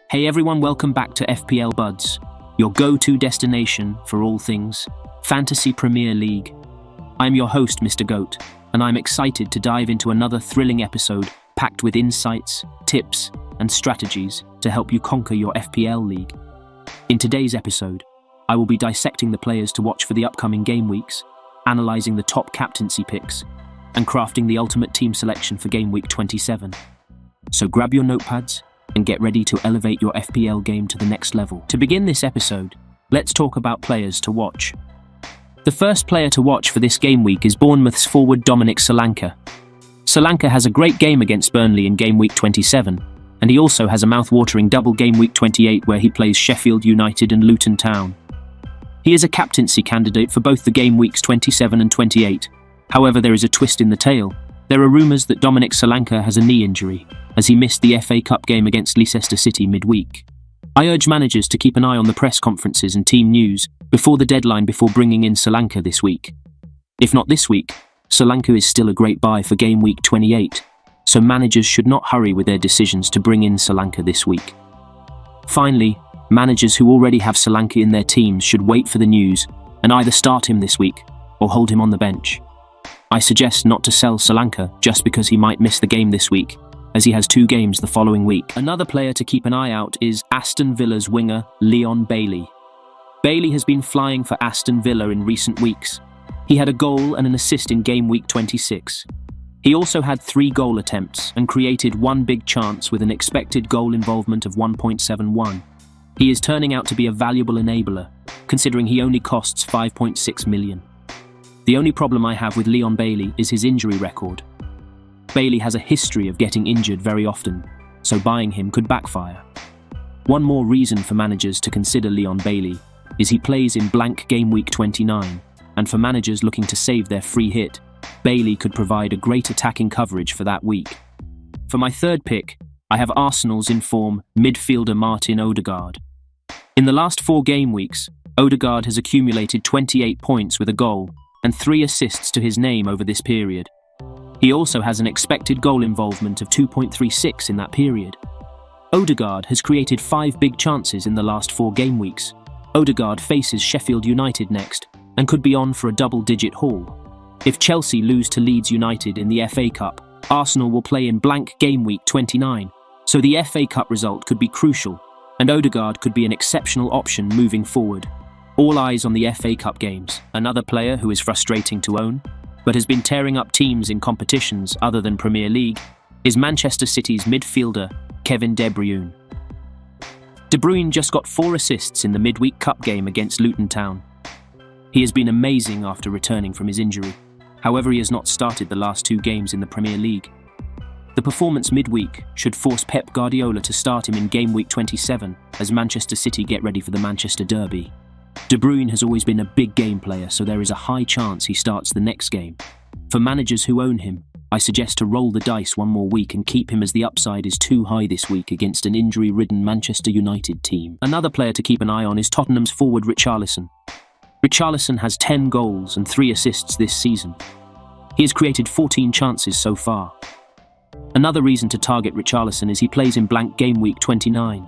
Hey everyone, welcome back to FPL Buds, your go-to destination for all things Fantasy Premier League. I'm your host, Mr. Goat, and I'm excited to dive into another thrilling episode packed with insights, tips, and strategies to help you conquer your FPL league. In today's episode, I will be dissecting the players to watch for the upcoming game weeks, analysing the top captaincy picks, and crafting the ultimate team selection for Gameweek 27. So grab your notepads and get ready to elevate your FPL game to the next level. To begin this episode, let's talk about players to watch. The first player to watch for this game week is Bournemouth's forward Dominic Solanke. Solanke has a great game against Burnley in Game Week 27, and he also has a mouth-watering double Game Week 28 where he plays Sheffield United and Luton Town. He is a captaincy candidate for both the Game Weeks 27 and 28. However, there is a twist in the tale. There are rumours that Dominic Solanke has a knee injury, as he missed the FA Cup game against Leicester City midweek. I urge managers to keep an eye on the press conferences and team news before the deadline before bringing in Solanke this week. If not this week, Solanke is still a great buy for Game Week 28, so managers should not hurry with their decisions to bring in Solanke this week. Finally, managers who already have Solanke in their teams should wait for the news and either start him this week or hold him on the bench. I suggest not to sell Solanke just because he might miss the game this week, as he has 2 games the following week. Another player to keep an eye out is Aston Villa's winger, Leon Bailey. Bailey has been flying for Aston Villa in recent weeks. He had a goal and an assist in Game Week 26. He also had 3 goal attempts and created 1 big chance with an expected goal involvement of 1.71. He is turning out to be a valuable enabler, considering he only costs 5.6 million. The only problem I have with Leon Bailey is his injury record. Bailey has a history of getting injured very often, so buying him could backfire. One more reason for managers to consider Leon Bailey is he plays in blank Game Week 29, and for managers looking to save their free hit, Bailey could provide a great attacking coverage for that week. For my third pick, I have Arsenal's in-form midfielder Martin Odegaard. In the last 4 game weeks, Odegaard has accumulated 28 points with a goal and 3 assists to his name over this period. He also has an expected goal involvement of 2.36 in that period. Odegaard has created 5 big chances in the last 4 game weeks. Odegaard faces Sheffield United next and could be on for a double-digit haul. If Chelsea lose to Leeds United in the FA Cup, Arsenal will play in blank Game Week 29, so the FA Cup result could be crucial, and Odegaard could be an exceptional option moving forward. All eyes on the FA Cup games. Another player who is frustrating to own, but has been tearing up teams in competitions other than Premier League, is Manchester City's midfielder, Kevin De Bruyne. De Bruyne just got 4 assists in the midweek cup game against Luton Town. He has been amazing after returning from his injury. However, he has not started the last 2 games in the Premier League. The performance midweek should force Pep Guardiola to start him in Game Week 27 as Manchester City get ready for the Manchester Derby. De Bruyne has always been a big game player, so there is a high chance he starts the next game. For managers who own him, I suggest to roll the dice 1 more week and keep him as the upside is too high this week against an injury-ridden Manchester United team. Another player to keep an eye on is Tottenham's forward Richarlison. Richarlison has 10 goals and 3 assists this season. He has created 14 chances so far. Another reason to target Richarlison is he plays in blank Game Week 29.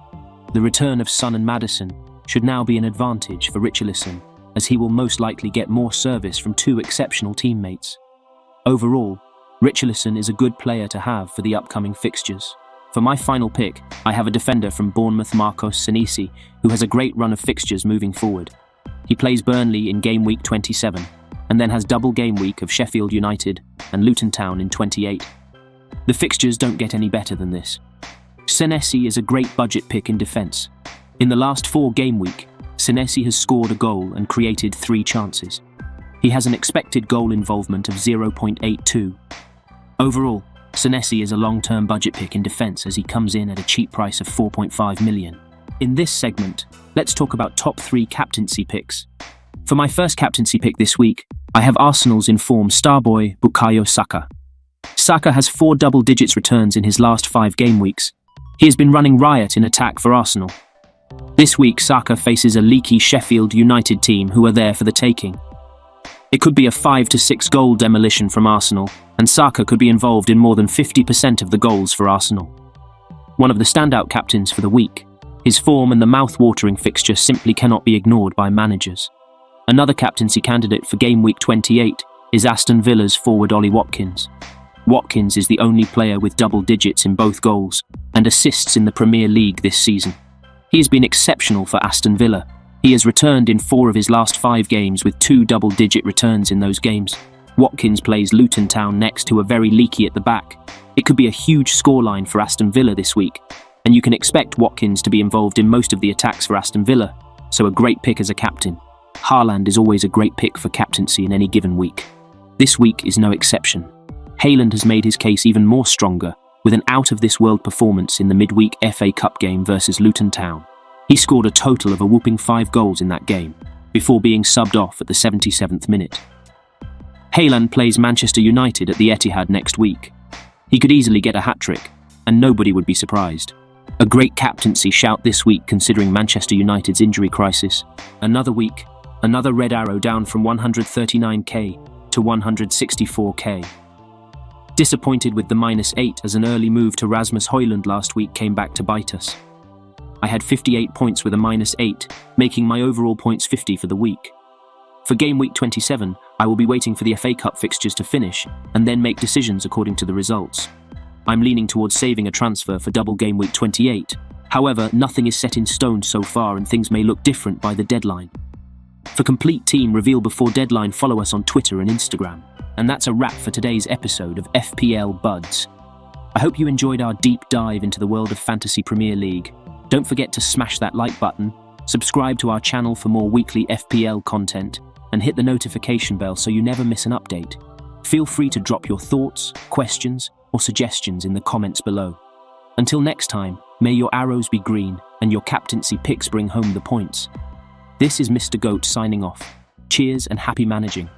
The return of Son and Maddison should now be an advantage for Richarlison, as he will most likely get more service from 2 exceptional teammates. Overall, Richarlison is a good player to have for the upcoming fixtures. For my final pick, I have a defender from Bournemouth, Marcos Senesi, who has a great run of fixtures moving forward. He plays Burnley in Game Week 27, and then has double game week of Sheffield United and Luton Town in 28. The fixtures don't get any better than this. Senesi is a great budget pick in defence. In the last 4 game week, Senesi has scored a goal and created 3 chances. He has an expected goal involvement of 0.82. Overall, Senesi is a long-term budget pick in defence as he comes in at a cheap price of 4.5 million. In this segment, let's talk about top 3 captaincy picks. For my first captaincy pick this week, I have Arsenal's in-form starboy Bukayo Saka. Saka has 4 double digits returns in his last 5 game weeks. He has been running riot in attack for Arsenal. This week, Saka faces a leaky Sheffield United team who are there for the taking. It could be a 5 to 6 goal demolition from Arsenal, and Saka could be involved in more than 50% of the goals for Arsenal. One of the standout captains for the week His form and the mouth-watering fixture simply cannot be ignored by managers. Another captaincy candidate for Gameweek 28 is Aston Villa's forward Ollie Watkins. Watkins is the only player with double digits in both goals and assists in the Premier League this season. He has been exceptional for Aston Villa. He has returned in 4 of his last 5 games with 2 double-digit returns in those games. Watkins plays Luton Town next, who are very leaky at the back. It could be a huge scoreline for Aston Villa this week, and you can expect Watkins to be involved in most of the attacks for Aston Villa, so a great pick as a captain. Haaland is always a great pick for captaincy in any given week. This week is no exception. Haaland has made his case even more stronger with an out-of-this-world performance in the midweek FA Cup game versus Luton Town. He scored a total of a whopping 5 goals in that game, before being subbed off at the 77th minute. Haaland plays Manchester United at the Etihad next week. He could easily get a hat-trick, and nobody would be surprised. A great captaincy shout this week considering Manchester United's injury crisis. Another week, another red arrow down from 139k to 164k. Disappointed with the -8 as an early move to Rasmus Højlund last week came back to bite us. I had 58 points with a -8, making my overall points 50 for the week. For Game Week 27, I will be waiting for the FA Cup fixtures to finish and then make decisions according to the results. I'm leaning towards saving a transfer for double Game Week 28. However, nothing is set in stone so far and things may look different by the deadline. For complete team reveal before deadline, follow us on Twitter and Instagram. And that's a wrap for today's episode of FPL Buds. I hope you enjoyed our deep dive into the world of Fantasy Premier League. Don't forget to smash that like button, subscribe to our channel for more weekly FPL content, and hit the notification bell so you never miss an update. Feel free to drop your thoughts, questions, or suggestions in the comments below. Until next time, may your arrows be green and your captaincy picks bring home the points. This is Mr. Goat signing off. Cheers and happy managing.